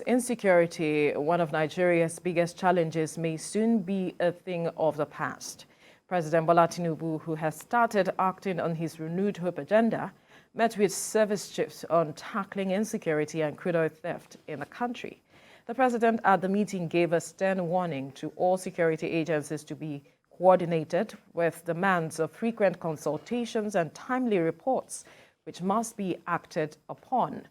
Insecurity, one of Nigeria's biggest challenges, may soon be a thing of the past. President Bola Tinubu, who has started acting on his renewed hope agenda, met with service chiefs on tackling insecurity and crude oil theft in the country. The president at the meeting gave a stern warning to all security agencies to be coordinated with demands of frequent consultations and timely reports, which must be acted upon,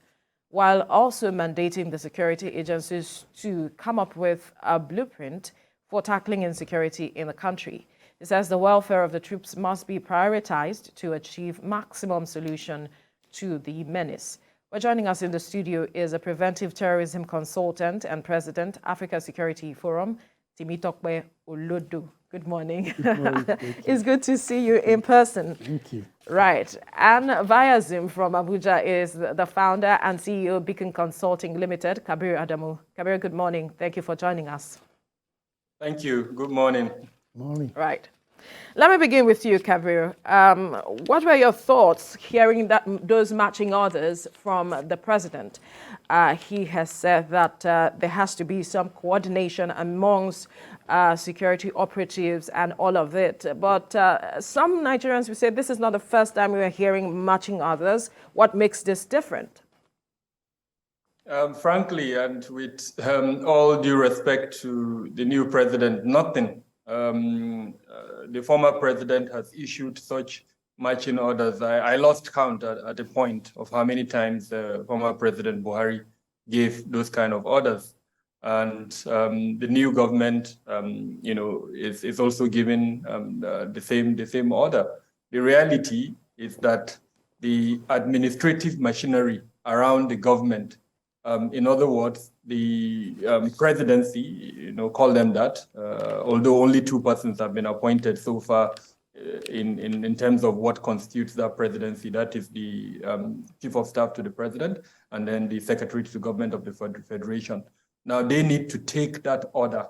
while also mandating the security agencies to come up with a blueprint for tackling insecurity in the country. He says the welfare of the troops must be prioritized to achieve maximum solution to the menace. Well, joining us in the studio is a preventive terrorism consultant and president, Africa Security Forum, Timitokwe Olodo. Good morning. Good morning. It's good to see you in person. Thank you. Right. And via Zoom from Abuja is the founder and CEO of Beacon Consulting Limited, Kabir Adamu. Kabir, good morning. Thank you for joining us. Thank you. Good morning. Morning. Right. Let me begin with you, Kabir. What were your thoughts hearing those matching orders from the president? He has said that there has to be some coordination amongst security operatives and all of it. But some Nigerians will say this is not the first time we are hearing matching orders. What makes this different? Frankly, and with all due respect to the new president, nothing. The former president has issued such marching orders. I lost count at a point of how many times former President Buhari gave those kind of orders. And the new government, is also giving the same order. The reality is that the administrative machinery around the government, in other words, the presidency, call them that, although only 2 persons have been appointed so far in terms of what constitutes that presidency. That is the chief of staff to the president and then the secretary to the government of the federation. Now they need to take that order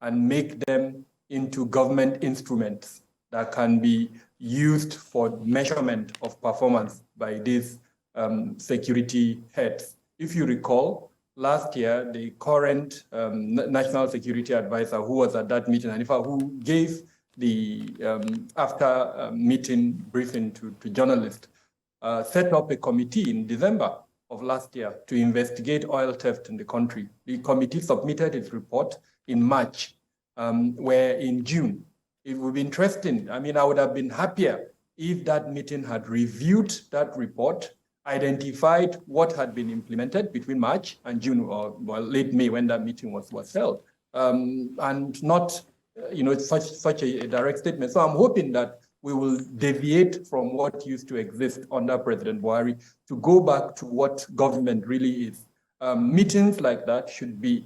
and make them into government instruments that can be used for measurement of performance by these security heads. If you recall, last year, the current national security advisor who was at that meeting, and who gave the after meeting briefing to journalists, set up a committee in December of last year to investigate oil theft in the country. The committee submitted its report in March, where in June, it would be interesting. I mean, I would have been happier if that meeting had reviewed that report, identified what had been implemented between March and June, or late May when that meeting was held, and not, such a direct statement. So I'm hoping that we will deviate from what used to exist under President Buhari to go back to what government really is. Meetings like that should be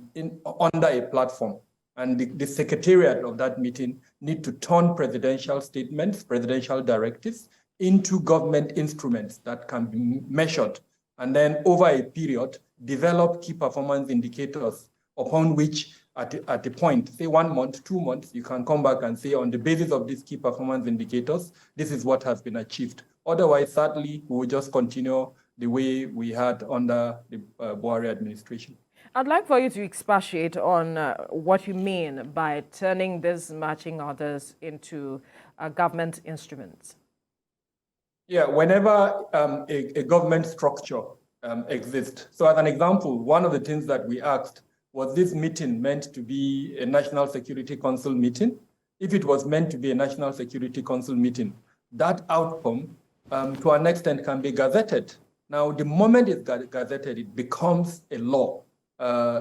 under a platform, and the secretariat of that meeting need to turn presidential statements, presidential directives, into government instruments that can be measured, and then over a period, develop key performance indicators upon which at the point, say 1 month, 2 months, you can come back and say on the basis of these key performance indicators, this is what has been achieved. Otherwise, sadly, we will just continue the way we had under the Buhari administration. I'd like for you to expatiate on what you mean by turning these matching orders into government instruments. Yeah, whenever a government structure exists. So as an example, one of the things that we asked, was this meeting meant to be a National Security Council meeting? If it was meant to be a National Security Council meeting, that outcome, to an extent, can be gazetted. Now, the moment it's gazetted, it becomes a law.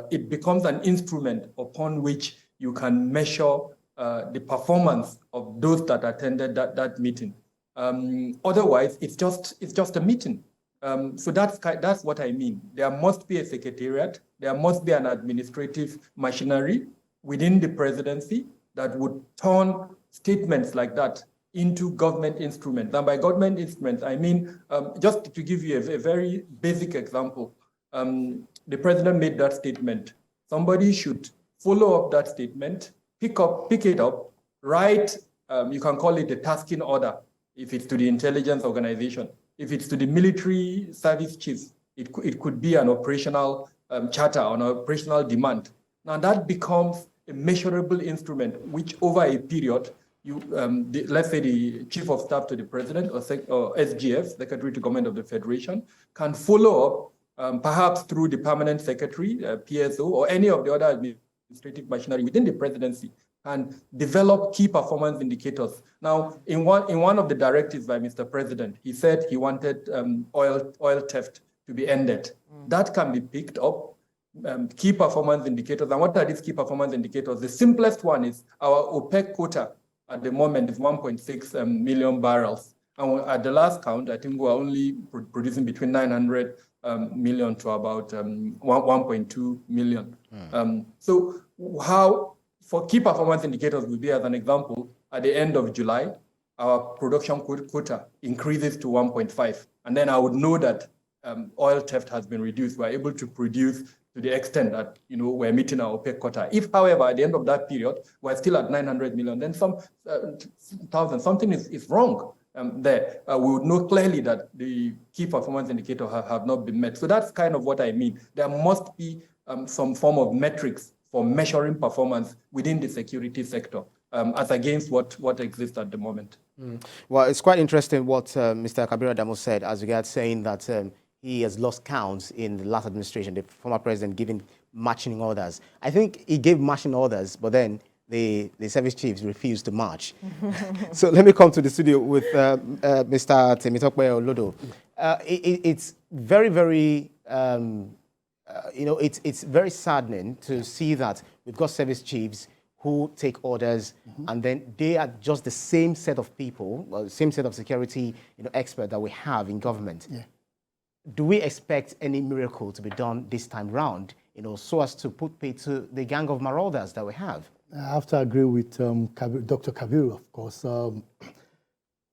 It becomes an instrument upon which you can measure the performance of those that attended that meeting. Otherwise, it's just a meeting. So that's what I mean. There must be a secretariat. There must be an administrative machinery within the presidency that would turn statements like that into government instruments. And by government instruments, I mean, just to give you a very basic example, the president made that statement. Somebody should follow up that statement, pick it up, write, you can call it a tasking order, if it's to the intelligence organization. If it's to the military service chiefs, it could be an operational charter on operational demand. Now that becomes a measurable instrument, which over a period, let's say the Chief of Staff to the President or SGF, Secretary to Government of the Federation, can follow up, perhaps through the Permanent Secretary, PSO, or any of the other administrative machinery within the presidency, and develop key performance indicators. Now, in one of the directives by Mr. President, he said he wanted oil theft to be ended. That can be picked up, key performance indicators. And what are these key performance indicators? The simplest one is our OPEC quota at the moment is 1.6 million barrels. And at the last count, I think we're only producing between 900 million to about 1.2 million. So how, for key performance indicators will be, as an example, at the end of July, our production quota increases to 1.5. And then I would know that oil theft has been reduced. We're able to produce to the extent that we're meeting our OPEC quota. If, however, at the end of that period, we're still at 900 million, then something is wrong there. We would know clearly that the key performance indicators have not been met. So that's kind of what I mean. There must be some form of metrics for measuring performance within the security sector, as against what exists at the moment. Well, it's quite interesting what Mr. Kabiru Adamu said as regards saying that he has lost counts in the last administration, the former president giving marching orders. I think he gave marching orders, but then the service chiefs refused to march. So let me come to the studio with Mr. Temitope Olodo. It's very, very, it's very saddening to see that we've got service chiefs who take orders, and then they are just the same set of people, well, the same set of security experts that we have in government. Yeah. Do we expect any miracle to be done this time round, so as to put pay to the gang of marauders that we have? I have to agree with Dr. Kabiru, of course.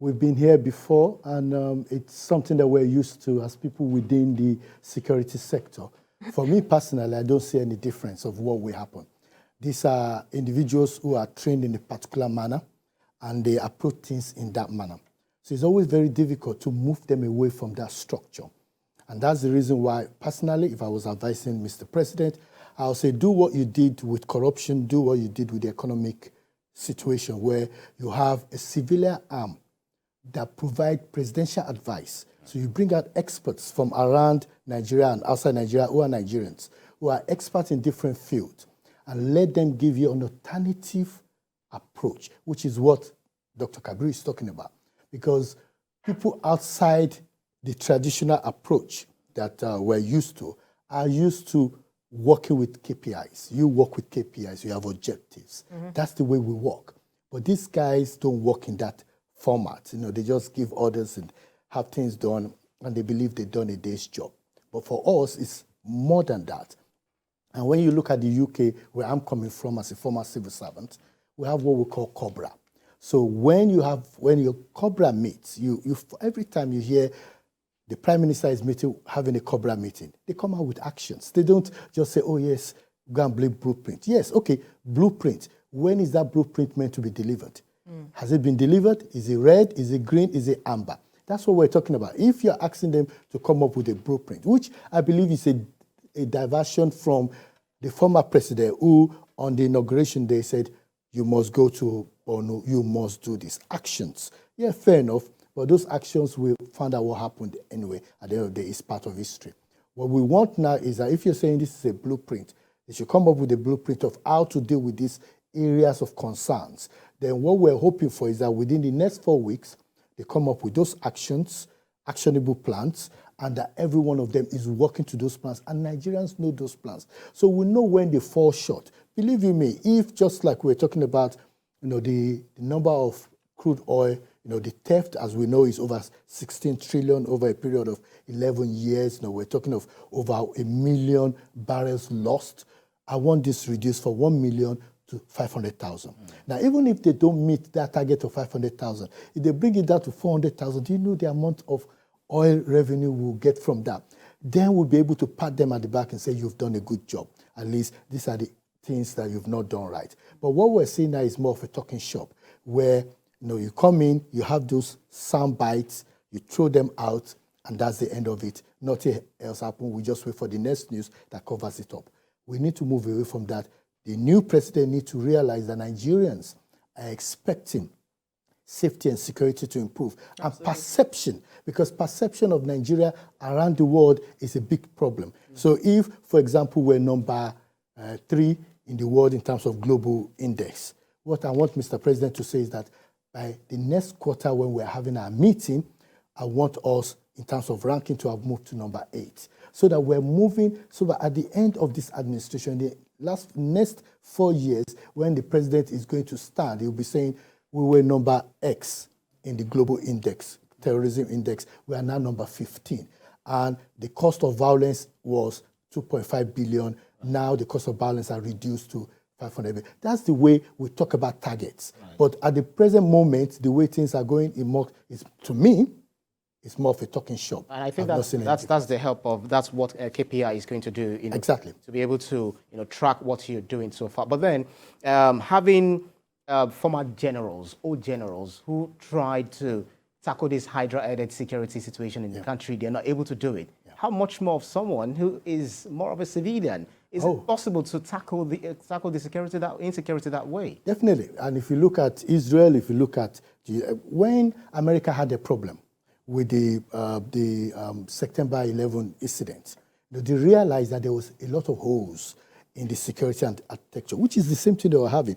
We've been here before, and it's something that we're used to as people within the security sector. For me personally, I don't see any difference of what will happen. These are individuals who are trained in a particular manner, and they approach things in that manner. So it's always very difficult to move them away from that structure. And that's the reason why, personally, if I was advising Mr. President, I would say do what you did with corruption, do what you did with the economic situation, where you have a civilian arm that provide presidential advice. So you bring out experts from around Nigeria and outside Nigeria who are Nigerians, who are experts in different fields, and let them give you an alternative approach, which is what Dr. Kabiru is talking about. Because people outside the traditional approach that we're used to are used to working with KPIs. You work with KPIs, you have objectives. That's the way we work. But these guys don't work in that format. They just give orders and have things done, and they believe they've done a day's job. But for us, it's more than that. And when you look at the UK, where I'm coming from as a former civil servant, we have what we call COBRA. So when your COBRA meets, every time you hear the Prime Minister is having a COBRA meeting, they come out with actions. They don't just say, oh yes, go and blame blueprint. Yes, okay, blueprint. When is that blueprint meant to be delivered? Has it been delivered? Is it red? Is it green? Is it amber? That's what we're talking about. If you're asking them to come up with a blueprint, which I believe is a diversion from the former president who, on the inauguration day, said, you must go to, or no, you must do these actions. Yeah, fair enough. But those actions, we found out what happened anyway. At the end of the day, it's part of history. What we want now is that if you're saying this is a blueprint, they should come up with a blueprint of how to deal with these areas of concerns. Then what we're hoping for is that within the next 4 weeks, they come up with those actions, actionable plans, and that every one of them is working to those plans, and Nigerians know those plans. So we know when they fall short. Believe you me, if just like we're talking about, the number of crude oil, the theft, as we know, is over 16 trillion over a period of 11 years. We're talking of over 1 million barrels lost. I want this reduced from 1 million to 500,000. Now, even if they don't meet that target of 500,000, if they bring it down to 400,000, do you know the amount of oil revenue we'll get from that? Then we'll be able to pat them at the back and say, you've done a good job. At least these are the things that you've not done right. But what we're seeing now is more of a talking shop, where you come in, you have those sound bites, you throw them out, and that's the end of it. Nothing else happened. We just wait for the next news that covers it up. We need to move away from that. The new president needs to realize that Nigerians are expecting safety and security to improve. Absolutely. And perception, because perception of Nigeria around the world is a big problem. So if, for example, we're number 3 in the world in terms of global index, what I want Mr. President to say is that by the next quarter when we're having our meeting, I want us, in terms of ranking, to have moved to number 8. So that we're moving, so that at the end of this administration, the next 4 years, when the president is going to stand, he'll be saying, we were number X in the global index, terrorism index. We are now number 15. And the cost of violence was 2.5 billion. Now the cost of violence are reduced to 500 billion. That's the way we talk about targets. Right. But at the present moment, the way things are going, to me, it's more of a talking shop. And I think that's the help of, that's what KPI is going to do. Exactly. To be able to track what you're doing so far. But then having former generals, old generals, who tried to tackle this Hydra-headed security situation in the country, they're not able to do it. Yeah. How much more of someone who is more of a civilian? Is it possible to tackle the insecurity that way? Definitely. And if you look at Israel, if you look at when America had a problem with the September 11 incident, they realized that there was a lot of holes in the security and architecture, which is the same thing they were having.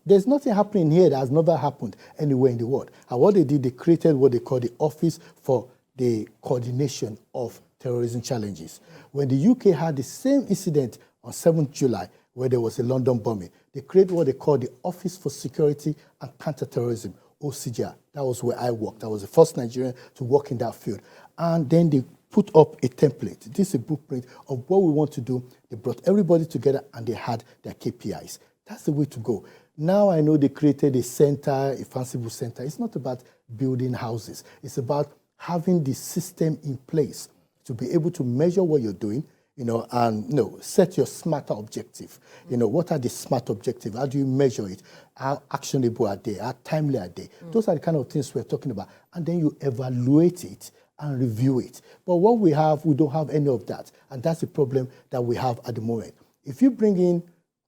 There's nothing happening here that has never happened anywhere in the world. And what they did, they created what they call the Office for the Coordination of Terrorism Challenges. When the UK had the same incident on 7th July, where there was a London bombing, they created what they call the Office for Security and Counterterrorism, OCGR. That was where I worked. I was the first Nigerian to work in that field. And then they put up a template. This is a blueprint of what we want to do. They brought everybody together and they had their KPIs. That's the way to go. Now I know they created a center, a fanciful center. It's not about building houses. It's about having the system in place to be able to measure what you're doing, and set your smarter objective. What are the smart objectives? How do you measure it? How actionable are they? How timely are they? Those are the kind of things we're talking about. And then you evaluate it and review it. But what we don't have any of that. And that's the problem that we have at the moment. If you bring in,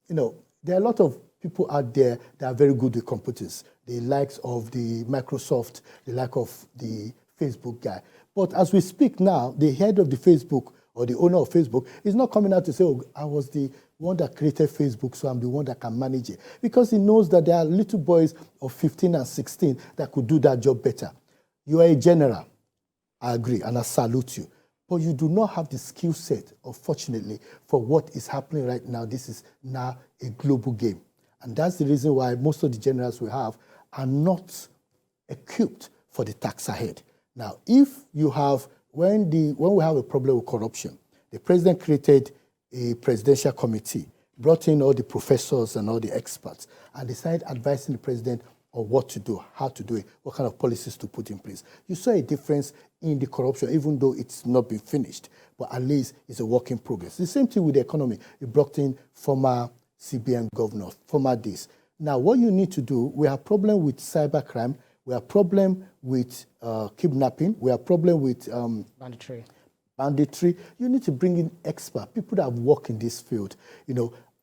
there are a lot of people out there that are very good with computers, the likes of the Microsoft, the like of the Facebook guy. But as we speak now, the head of the Facebook or the owner of Facebook is not coming out to say, oh, I was the one that created Facebook, so I'm the one that can manage it. Because he knows that there are little boys of 15 and 16 that could do that job better. You are a general, I agree, and I salute you. But you do not have the skill set, unfortunately, for what is happening right now. This is now a global game. And that's the reason why most of the generals we have are not equipped for the task ahead. Now, if you have, when we have a problem with corruption, the president created a presidential committee, brought in all the professors and all the experts, and decided advising the president on what to do, how to do it, what kind of policies to put in place. You saw a difference in the corruption, even though it's not been finished, but at least it's a work in progress. The same thing with the economy. You brought in former CBN governors, former this. Now, what you need to do, we have problem with cybercrime, we have problem with kidnapping, we have problem with banditry. You need to bring in experts, people that have worked in this field,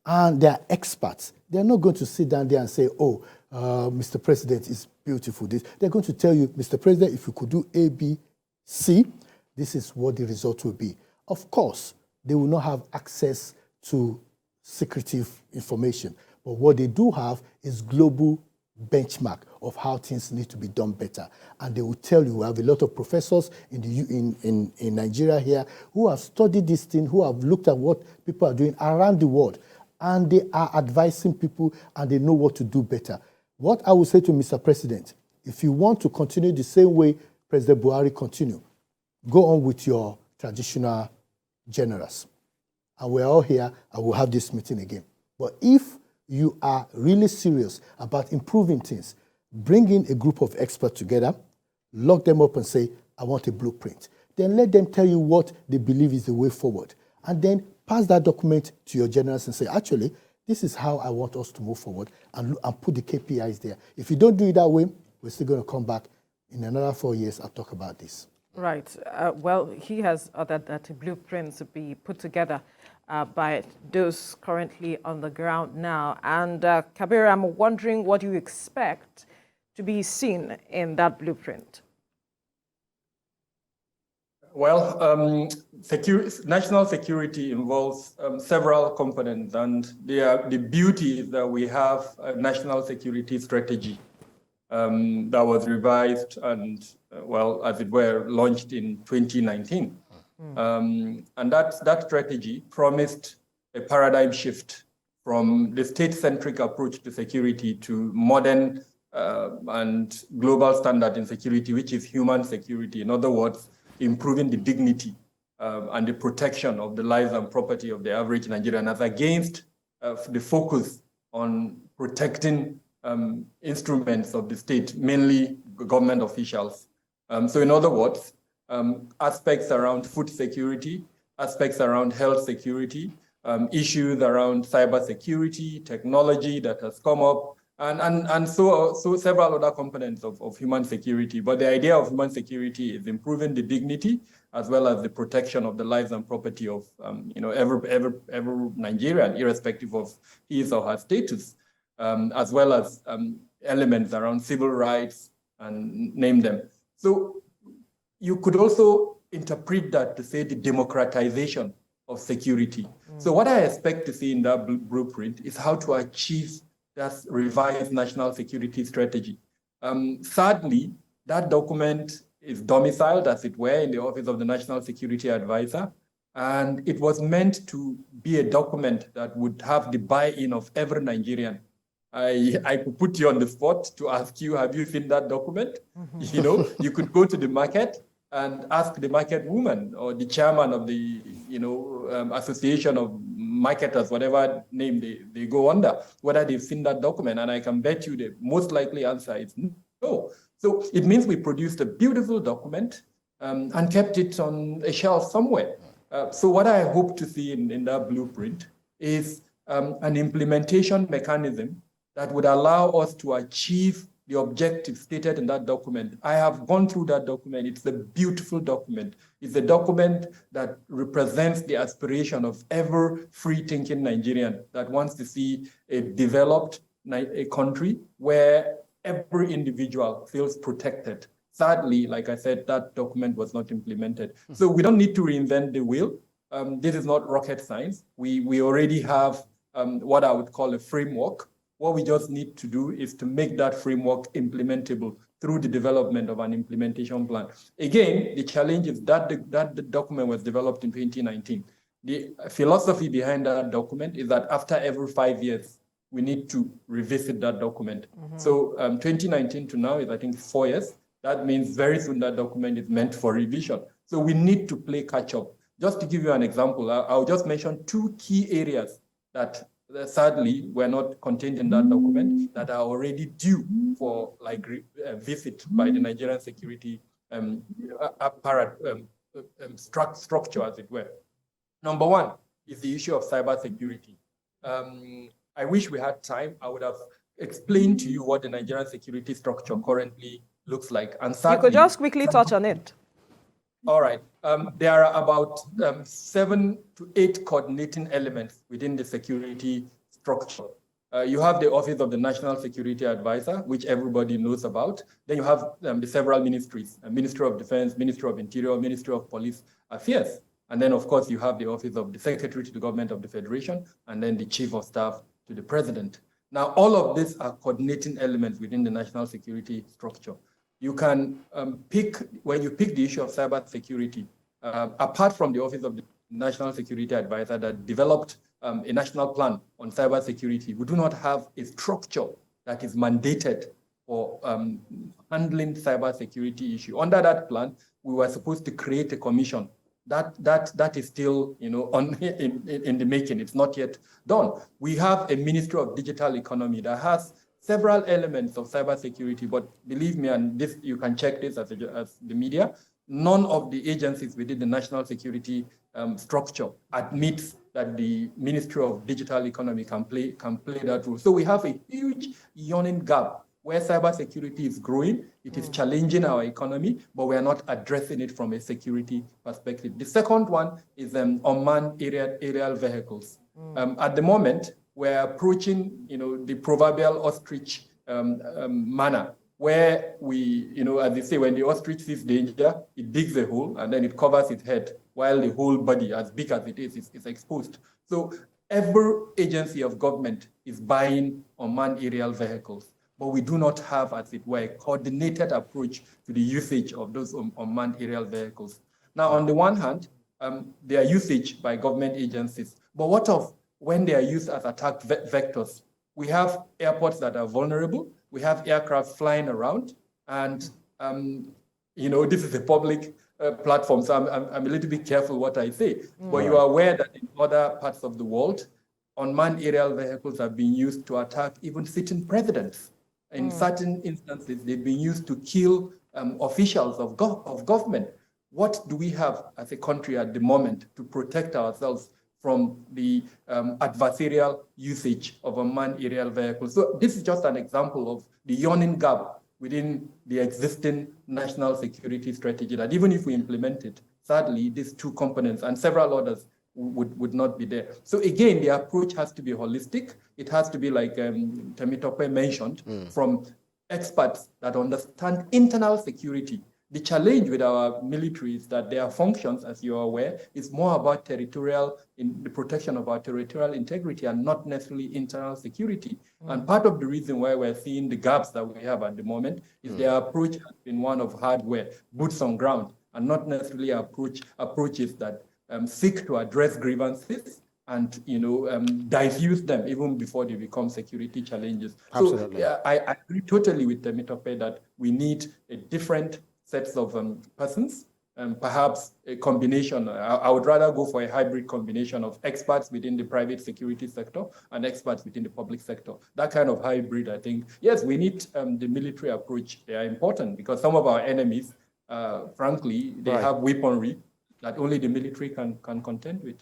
and they're experts. They're not going to sit down there and say, oh, Mr. President is beautiful. They're going to tell you, Mr. President, if you could do A, B, C, this is what the result will be. Of course, they will not have access to secretive information, but what they do have is global benchmark of how things need to be done better. And they will tell you, we have a lot of professors in Nigeria here who have studied this thing, who have looked at what people are doing around the world, and they are advising people and they know what to do better. What I will say to Mr. President, if you want to continue the same way President Buhari continued, go on with your traditional generals. And we're all here and we'll have this meeting again. But if you are really serious about improving things, bring in a group of experts together, lock them up and say, I want a blueprint. Then let them tell you what they believe is the way forward. And then pass that document to your generals and say, actually, this is how I want us to move forward, and put the KPIs there. If you don't do it that way, we're still going to come back in another 4 years and talk about this. Right. Well, he has ordered that blueprints be put together by those currently on the ground now. And Kabir, I'm wondering what you expect to be seen in that blueprint. Well, national security involves several components, and the beauty is that we have a national security strategy that was revised and, well, as it were, launched in 2019. And that strategy promised a paradigm shift from the state-centric approach to security to modern and global standard in security, which is human security. In other words, improving the dignity and the protection of the lives and property of the average Nigerian, as against the focus on protecting instruments of the state, mainly government officials. So in other words, aspects around food security, aspects around health security, issues around cybersecurity, technology that has come up, and so several other components of human security. But the idea of human security is improving the dignity as well as the protection of the lives and property of every Nigerian, irrespective of his or her status, as well as elements around civil rights and name them. So you could also interpret that to say the democratization of security. So what I expect to see in that blueprint is how to achieve that revised national security strategy. Sadly, that document is domiciled, as it were, in the Office of the National Security Advisor, and it was meant to be a document that would have the buy-in of every Nigerian. I could put you on the spot to ask you, have you seen that document? You know, you could go to the market and ask the market woman or the chairman of the, association of marketers, whatever name they go under, whether they've seen that document. And I can bet you the most likely answer is no. So it means we produced a beautiful document and kept it on a shelf somewhere. So what I hope to see in that blueprint is an implementation mechanism that would allow us to achieve the objective stated in that document. I have gone through that document. It's a beautiful document. It's a document that represents the aspiration of every free-thinking Nigerian that wants to see a developed a country where every individual feels protected. Sadly, like I said, that document was not implemented. So we don't need to reinvent the wheel. This is not rocket science. We already have what I would call a framework. What we just need to do is to make that framework implementable through the development of an implementation plan. Again, the challenge is that the document was developed in 2019. The philosophy behind that document is that after every 5 years, we need to revisit that document. So 2019 to now is, I think, 4 years. That means very soon that document is meant for revision. So we need to play catch up. Just to give you an example, I'll just mention 2 key areas that sadly were not contained in that document that are already due for visit by the Nigerian security structure, as it were. Number 1 is the issue of cybersecurity. I wish we had time. I would have explained to you what the Nigerian security structure currently looks like. And sadly, you could just quickly touch on it. All right. There are about 7 to 8 coordinating elements within the security structure. You have the Office of the National Security Advisor, which everybody knows about. Then you have the several ministries, Ministry of Defense, Ministry of Interior, Ministry of Police Affairs. And then, of course, you have the Office of the Secretary to the Government of the Federation, and then the Chief of Staff to the President. Now, all of these are coordinating elements within the national security structure. You can when you pick the issue of cybersecurity, apart from the Office of the National Security Advisor that developed a national plan on cybersecurity, we do not have a structure that is mandated for handling cybersecurity issue. Under that plan, we were supposed to create a commission. That is still, in the making. It's not yet done. We have a Ministry of Digital Economy that has several elements of cybersecurity, but believe me, and this you can check this as the media, none of the agencies within the national security structure admits that the Ministry of Digital Economy can play that role. So we have a huge yawning gap where cybersecurity is growing, it is challenging our economy, but we are not addressing it from a security perspective. The second one is unmanned aerial vehicles. At the moment, we're approaching, the proverbial ostrich manner, where we, as they say, when the ostrich sees danger, it digs a hole and then it covers its head, while the whole body, as big as it is exposed. So every agency of government is buying unmanned aerial vehicles, but we do not have, as it were, a coordinated approach to the usage of those unmanned aerial vehicles. Now, on the one hand, their usage by government agencies, but what of when they are used as attack vectors? We have airports that are vulnerable. We have aircraft flying around, and this is a public platform, so I'm a little bit careful what I say. But you are aware that in other parts of the world, unmanned aerial vehicles have been used to attack even sitting presidents. In certain instances, they've been used to kill officials of government. What do we have as a country at the moment to protect ourselves from the adversarial usage of unmanned aerial vehicles? So this is just an example of the yawning gap within the existing national security strategy that even if we implement it, sadly, these two components and several others would not be there. So again, the approach has to be holistic. It has to be, like Temitope mentioned, from experts that understand internal security. The challenge with our military is that their functions, as you are aware, is more about the protection of our territorial integrity and not necessarily internal security. And part of the reason why we're seeing the gaps that we have at the moment is their approach has been one of hardware, boots on ground, and not necessarily approaches that seek to address grievances and diffuse them even before they become security challenges. Absolutely. So I agree totally with Temitope that we need a different sets of persons, and perhaps a combination. I would rather go for a hybrid combination of experts within the private security sector and experts within the public sector. That kind of hybrid, I think, yes, we need the military approach. They are important because some of our enemies, frankly, they have weaponry that only the military can contend with.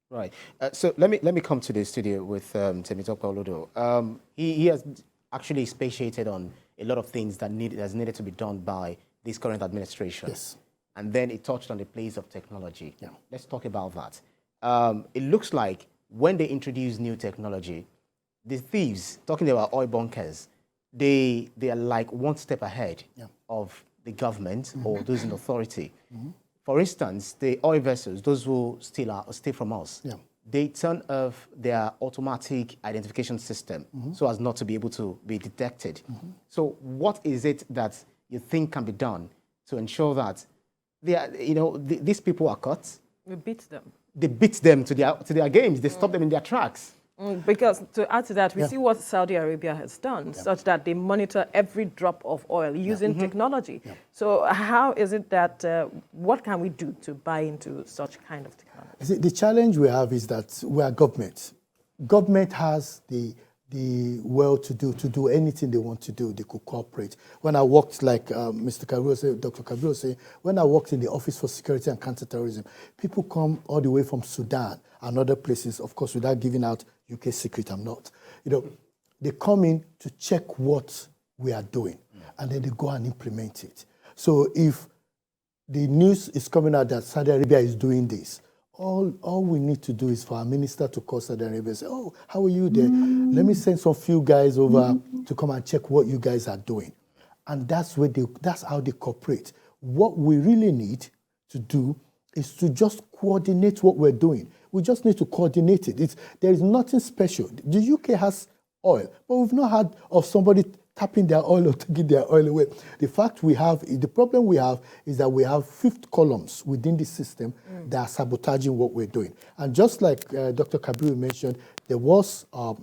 Right. So let me come to the studio with Temitope Olodo. He has actually expatiated on a lot of things that has needed to be done by this current administration. Yes. And then it touched on the place of technology. Yeah. Let's talk about that. It looks like when they introduce new technology, the thieves, talking about oil bunkers, they are like one step ahead of the government or those in authority. For instance, the oil vessels, those who steal from us, they turn off their automatic identification system so as not to be able to be detected. So what is it that you think can be done to ensure that they are, these people are caught? We beat them. They beat them to their games. They stop them in their tracks. Because to add to that, we see what Saudi Arabia has done, such that they monitor every drop of oil using technology. So how is it that, what can we do to buy into such kind of technology? See, the challenge we have is that we are government. Government has the well-to-do to do anything they want to do. They could cooperate. When I worked, like Mr. Kabiru said, Dr. Kabiru said, when I worked in the Office for Security and Counterterrorism, people come all the way from Sudan and other places, of course, without giving out UK secret, I'm not. They come in to check what we are doing, and then they go and implement it. So if the news is coming out that Saudi Arabia is doing this, all we need to do is for our minister to call Saudi Arabia and say, oh, how are you there? Let me send some few guys over to come and check what you guys are doing. And that's how they cooperate. What we really need to do is to just coordinate what we're doing. We just need to coordinate it. There is nothing special. The UK has oil, but we've not heard of somebody tapping their oil or taking their oil away. The problem we have is that we have fifth columns within the system that are sabotaging what we're doing. And just like Dr. Kabiru mentioned, there was a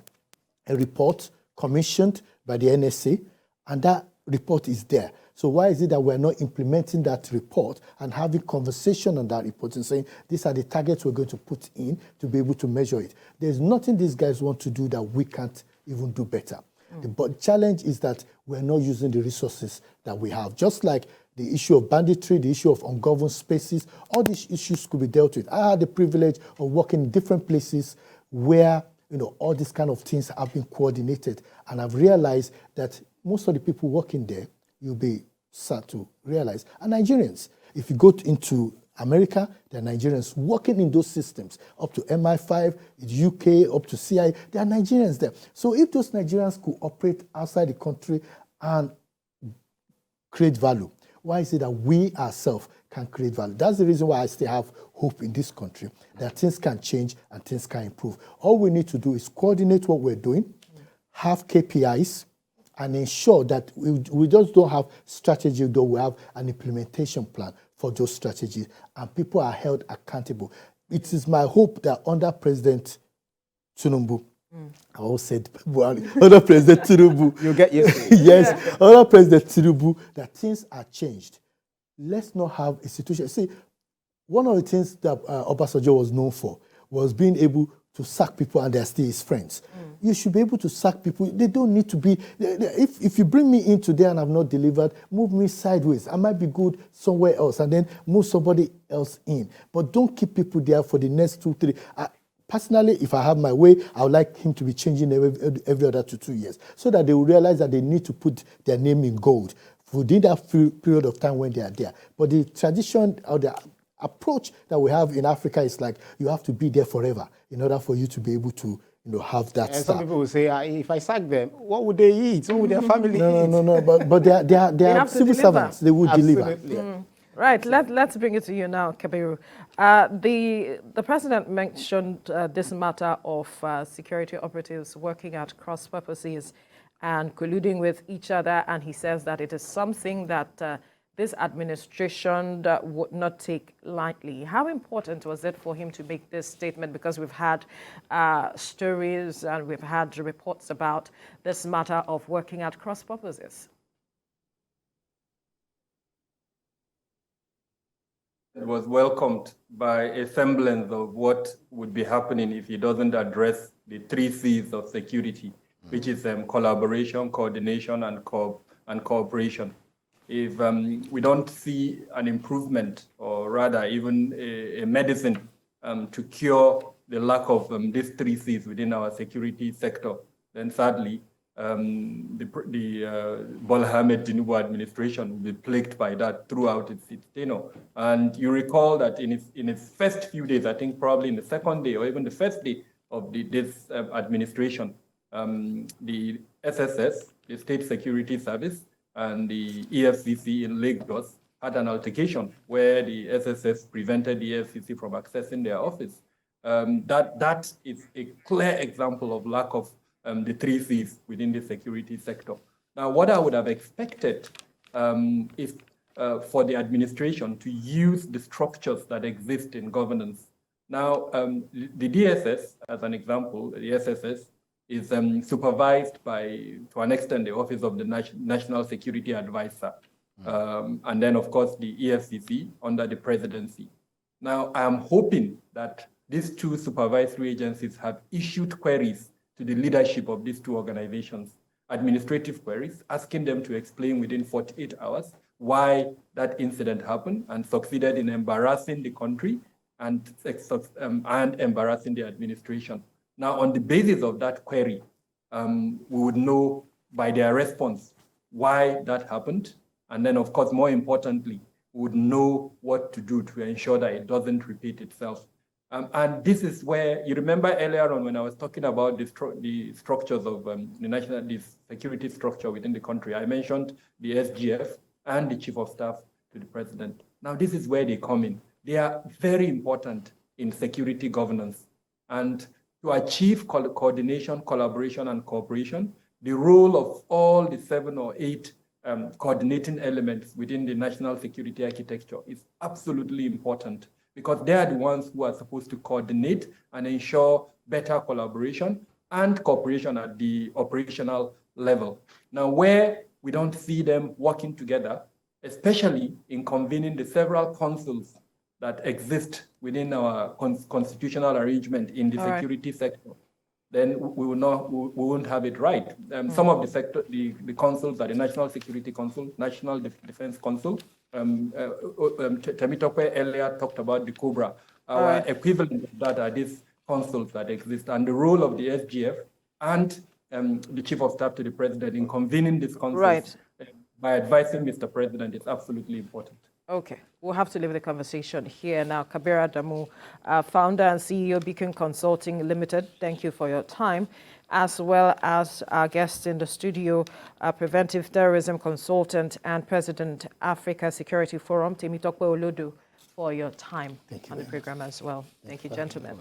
report commissioned by the NSA, and that report is there. So why is it that we're not implementing that report and having conversation on that report and saying, these are the targets we're going to put in to be able to measure it? There's nothing these guys want to do that we can't even do better. The challenge is that we're not using the resources that we have. Just like the issue of banditry, the issue of ungoverned spaces, all these issues could be dealt with. I had the privilege of working in different places where all these kind of things have been coordinated, and I've realized that most of the people working there, you'll be sad to realize, are Nigerians. If you go into America, there are Nigerians working in those systems, up to MI5, UK, up to CIA, there are Nigerians there. So if those Nigerians could operate outside the country and create value, why is it that we ourselves can create value? That's the reason why I still have hope in this country, that things can change and things can improve. All we need to do is coordinate what we're doing, have KPIs, and ensure that we just don't have strategy, though we have an implementation plan for those strategies, and people are held accountable. It is my hope that under President Tinubu, I always said under President Tinubu, You'll get used to it. yes, under President Tinubu, that things are changed. Let's not have a situation. See, one of the things that Obasanjo was known for was being able to sack people and they're still his friends. You should be able to sack people. They don't need to be, if you bring me in today and I've not delivered, move me sideways. I might be good somewhere else and then move somebody else in. But don't keep people there for the next 2, 3. Personally, if I have my way, I would like him to be changing every other 2 years so that they will realize that they need to put their name in gold within that period of time when they are there. But the tradition or the approach that we have in Africa is like you have to be there forever in order for you to be able to have that And stuff. some people will say, if I sack them, what would they eat? What would their family eat? No. But they are civil servants. They will deliver. Yeah. Right, let's bring it to you now, Kabiru. The president mentioned this matter of security operatives working at cross purposes and colluding with each other, and he says that it is something that this administration would not take lightly. How important was it for him to make this statement? Because we've had stories and we've had reports about this matter of working at cross purposes. It was welcomed by a semblance of what would be happening if he doesn't address the 3 C's of security, which is collaboration, coordination, and cooperation. If we don't see an improvement, or rather even a medicine to cure the lack of these 3 C's within our security sector, then sadly, the Bola Tinubu administration will be plagued by that throughout its tenure. And you recall that in its first few days, I think probably in the second day or even the first day of this administration, the SSS, the State Security Service, and the EFCC in Lagos had an altercation where the SSS prevented the EFCC from accessing their office. That is a clear example of lack of the 3 C's within the security sector. Now, what I would have expected is for the administration to use the structures that exist in governance. Now, the DSS, as an example, the SSS, is supervised by, to an extent, the Office of the National Security Advisor, and then, of course, the EFCC under the presidency. Now, I am hoping that these 2 supervisory agencies have issued queries to the leadership of these 2 organizations, administrative queries, asking them to explain within 48 hours why that incident happened and succeeded in embarrassing the country and embarrassing the administration. Now, on the basis of that query, we would know by their response why that happened. And then, of course, more importantly, we would know what to do to ensure that it doesn't repeat itself. And this is where, you remember earlier on when I was talking about the structures of the security structure within the country, I mentioned the SGF and the Chief of Staff to the President. Now, this is where they come in. They are very important in security governance. And to achieve coordination, collaboration, and cooperation, the role of all the 7 or 8 coordinating elements within the national security architecture is absolutely important, because they are the ones who are supposed to coordinate and ensure better collaboration and cooperation at the operational level. Now, where we don't see them working together, especially in convening the several councils that exist within our constitutional arrangement in the security sector, then we won't have it right. Some of the sector, the councils are the National Security Council, National Defense Council. Temitope earlier talked about the COBRA. Our equivalent of that are these councils that exist, and the role of the SGF and the Chief of Staff to the President in convening this council Right. by advising Mr. President is absolutely important. Okay, we'll have to leave the conversation here now. Kabir Adamu, founder and CEO, Beacon Consulting Limited, thank you for your time, as well as our guest in the studio, preventive terrorism consultant and President Africa Security Forum, Temitope Olodu, for your time on the program as well. Thank you, gentlemen.